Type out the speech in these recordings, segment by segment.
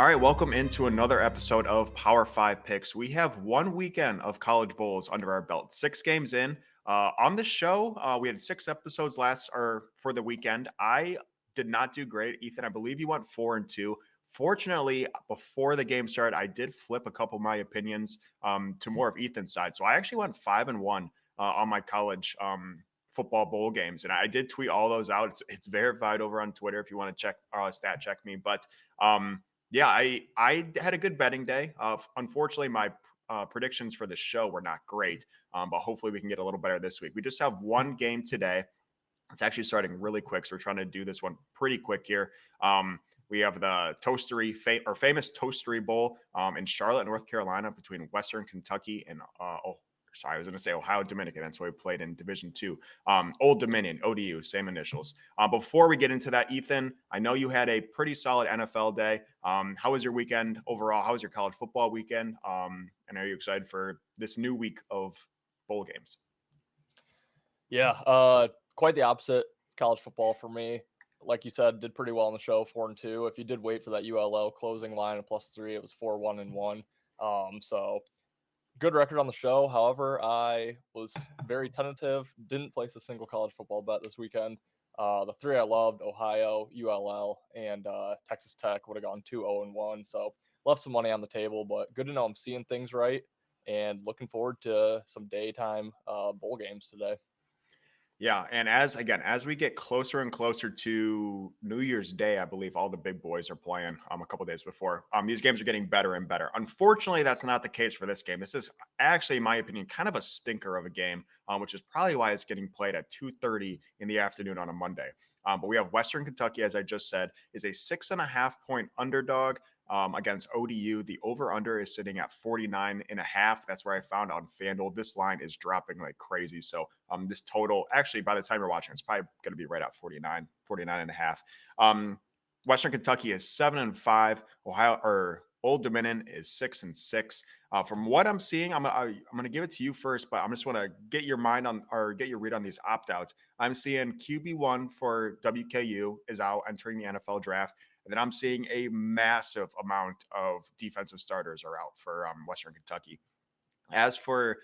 All right, welcome into another episode of Power 5 Picks. We have one weekend of college bowls under our belt, 6 games in. On the show, we had 6 episodes last or for the weekend. I did not do great. Ethan, I believe you went 4-2. Fortunately, before the game started, I did flip a couple of my opinions to more of Ethan's side. So I actually went 5-1 on my college football bowl games. And I did tweet all those out. It's verified over on Twitter if you want to check stat check me. But yeah, I had a good betting day. Unfortunately, my predictions for the show were not great, but hopefully we can get a little better this week. We just have one game today. It's actually starting really quick, so we're trying to do this one pretty quick here. We have the famous Toastery Bowl in Charlotte, North Carolina, between Western Kentucky and I was going to say Ohio Dominican. That's why we played in Division Two. Old Dominion, ODU, same initials. Before we get into that, Ethan, I know you had a pretty solid NFL day. How was your weekend overall? How was your college football weekend? And are you excited for this new week of bowl games? Yeah, quite the opposite. College football for me, like you said, did pretty well on the show, 4-2. If you did wait for that ULL closing line of +3, it was 4-1-1. So good record on the show. However, I was very tentative. Didn't place a single college football bet this weekend. The three I loved, Ohio, ULL, and Texas Tech, would have gone 2-0-1. So left some money on the table, but good to know I'm seeing things right and looking forward to some daytime bowl games today. Yeah, and as we get closer and closer to New Year's Day, I believe all the big boys are playing a couple days before. These games are getting better and better. Unfortunately, that's not the case for this game. This is actually, in my opinion, kind of a stinker of a game, which is probably why it's getting played at 2:30 in the afternoon on a Monday. But we have Western Kentucky, as I just said, is a 6.5-point underdog against ODU. The over-under is sitting at 49.5. That's where I found on FanDuel. This line is dropping like crazy. So this total, actually, by the time you're watching, it's probably going to be right at 49.5. Western Kentucky is 7-5. Ohio or Old Dominion is 6-6. From what I'm seeing, I'm gonna give it to you first, but I just want to get your mind on or get your read on these opt-outs. I'm seeing QB1 for WKU is out entering the NFL draft. And then I'm seeing a massive amount of defensive starters are out for Western Kentucky. As for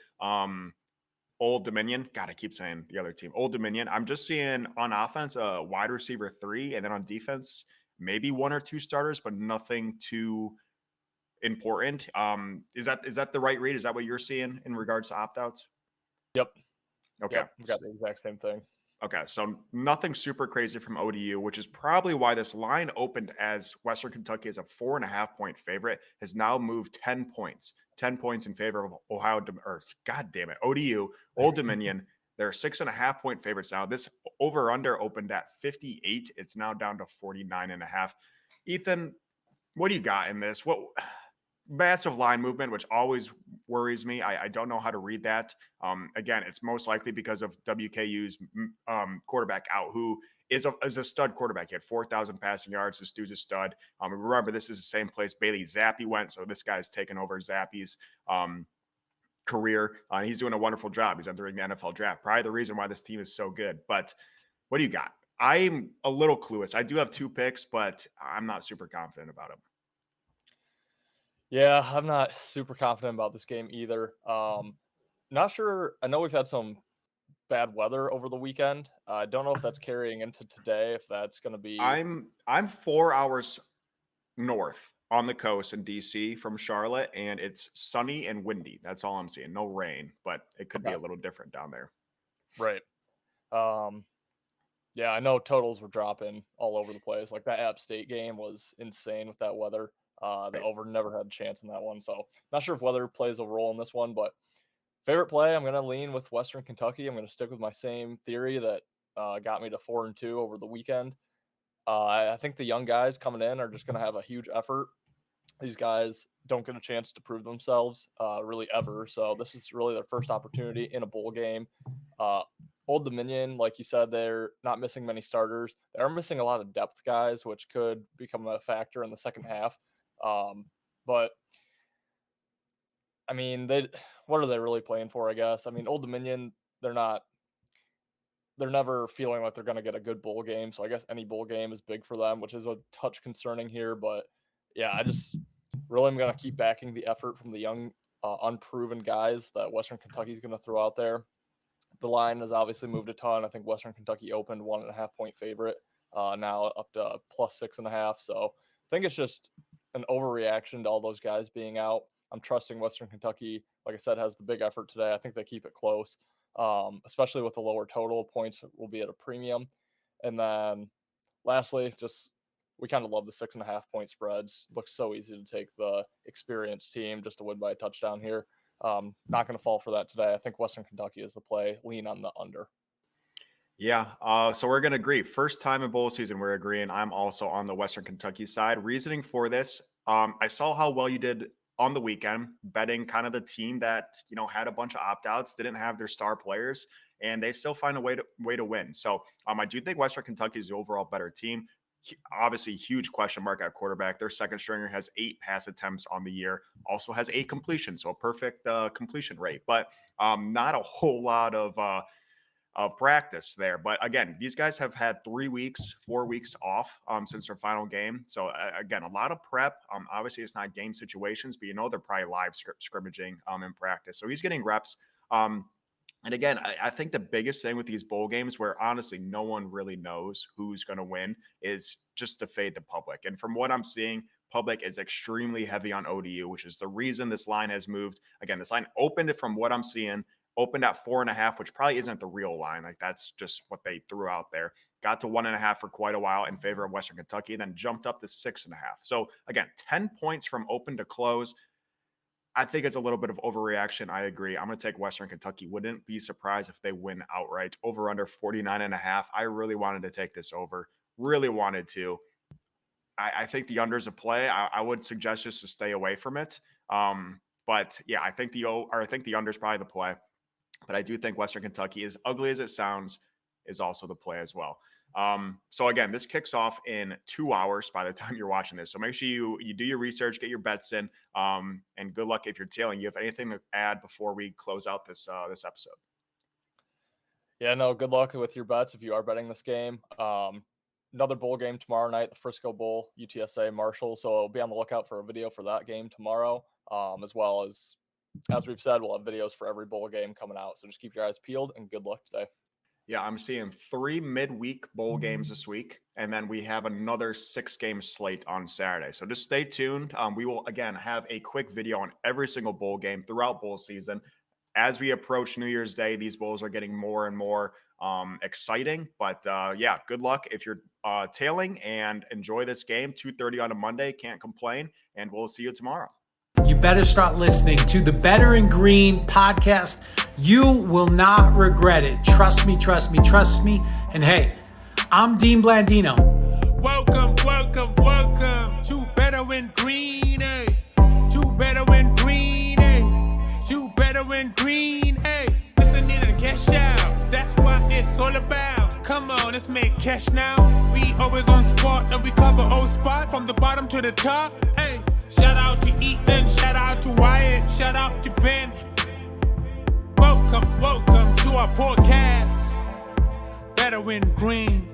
Old Dominion, God, I keep saying the other team, Old Dominion, I'm just seeing on offense a wide receiver 3, and then on defense, maybe 1 or 2 starters, but nothing too important. Is that the right read? Is that what you're seeing in regards to opt-outs? Yep. Okay. Yep. We've got the exact same thing. Okay, so nothing super crazy from ODU, which is probably why this line opened as Western Kentucky as a 4.5-point favorite, has now moved 10 points, 10 points in favor of God damn it, ODU, Old Dominion. They're 6.5-point favorites now. This over/under opened at 58. It's now down to 49.5. Ethan, what do you got in this? What massive line movement, which always worries me. I don't know how to read that. Again, it's most likely because of WKU's quarterback out, who is a stud quarterback. He had 4,000 passing yards. This dude's a stud. Remember, this is the same place Bailey Zappi went, so this guy's taken over Zappi's career. He's doing a wonderful job. He's entering the NFL draft. Probably the reason why this team is so good. But what do you got? I'm a little clueless. I do have 2 picks, but I'm not super confident about them. Yeah, I'm not super confident about this game either. Not sure. I know we've had some bad weather over the weekend. I don't know if that's carrying into today, if that's going to be I'm 4 hours north on the coast in DC from Charlotte, and it's sunny and windy. That's all I'm seeing. No rain, but it could be okay. a little different down there. Right. Yeah, I know totals were dropping all over the place. Like that App State game was insane with that weather. The Right. over never had a chance in that one. So not sure if weather plays a role in this one, but favorite play, I'm going to lean with Western Kentucky. I'm going to stick with my same theory that got me to 4-2 over the weekend. I think the young guys coming in are just going to have a huge effort. These guys don't get a chance to prove themselves really ever. So this is really their first opportunity in a bowl game. Old Dominion, like you said, they're not missing many starters. They are missing a lot of depth guys, which could become a factor in the second half. But I mean, what are they really playing for, I guess? I mean, Old Dominion, they're never feeling like they're going to get a good bowl game. So I guess any bowl game is big for them, which is a touch concerning here. But Yeah, I just really am going to keep backing the effort from the young, unproven guys that Western Kentucky is going to throw out there. The line has obviously moved a ton. I think Western Kentucky opened 1.5-point favorite, now up to +6.5. So I think it's just an overreaction to all those guys being out. I'm trusting Western Kentucky, like I said, has the big effort today. I think they keep it close, especially with the lower total. Points will be at a premium. And then lastly, just we kind of love the 6.5-point spreads. Looks so easy to take the experienced team just to win by a touchdown here. Not going to fall for that today. I think Western Kentucky is the play. Lean on the under. Yeah, so we're going to agree. First time in bowl season, we're agreeing. I'm also on the Western Kentucky side. Reasoning for this, I saw how well you did on the weekend, betting kind of the team that, had a bunch of opt-outs, didn't have their star players, and they still find a way to win. So I do think Western Kentucky is the overall better team. Obviously, huge question mark at quarterback. Their second stringer has 8 pass attempts on the year, also has 8 completions, so a perfect completion rate, but not a whole lot of practice there. But again, these guys have had 4 weeks off since their final game. So again, a lot of prep. Obviously, it's not game situations, but they're probably live scrimmaging in practice. So he's getting reps. And again, I think the biggest thing with these bowl games where honestly no one really knows who's going to win is just to fade the public. And from what I'm seeing, public is extremely heavy on ODU, which is the reason this line has moved. Again, this line opened from what I'm seeing, opened at 4.5, which probably isn't the real line. Like that's just what they threw out there. Got to 1.5 for quite a while in favor of Western Kentucky, then jumped up to 6.5. So again, 10 points from open to close. I think it's a little bit of overreaction. I agree. I'm going to take Western Kentucky. Wouldn't be surprised if they win outright. Over under 49.5. I really wanted to take this over. Really wanted to. I think the under's a play. I would suggest just to stay away from it. But yeah, I think the under's probably the play. But I do think Western Kentucky, as ugly as it sounds, is also the play as well. So again, this kicks off in 2 hours by the time you're watching this. So make sure you do your research, get your bets in, and good luck if you're tailing. You have anything to add before we close out this episode? Yeah, no, good luck with your bets if you are betting this game. Another bowl game tomorrow night, the Frisco Bowl, UTSA Marshall. So be on the lookout for a video for that game tomorrow, as well as we've said, we'll have videos for every bowl game coming out. So just keep your eyes peeled and good luck today. Yeah, I'm seeing 3 midweek bowl games this week, and then we have another 6-game slate on Saturday. So just stay tuned. We will, again, have a quick video on every single bowl game throughout bowl season. As we approach New Year's Day, these bowls are getting more and more exciting. But, yeah, good luck if you're tailing, and enjoy this game. 2:30 on a Monday. Can't complain, and we'll see you tomorrow. You better start listening to the Better in Green podcast. You will not regret it. Trust me, trust me, trust me. And hey, I'm Dean Blandino. Welcome, welcome, welcome to Better in Green, eh? To Better in Green, eh? To Better in Green, eh? Listen in and cash out. That's what it's all about. Come on, let's make cash now. We always on spot and we cover all spot from the bottom to the top, hey. Shout out to Ethan, shout out to Wyatt, shout out to Ben. Welcome, welcome to our podcast, Better in Green.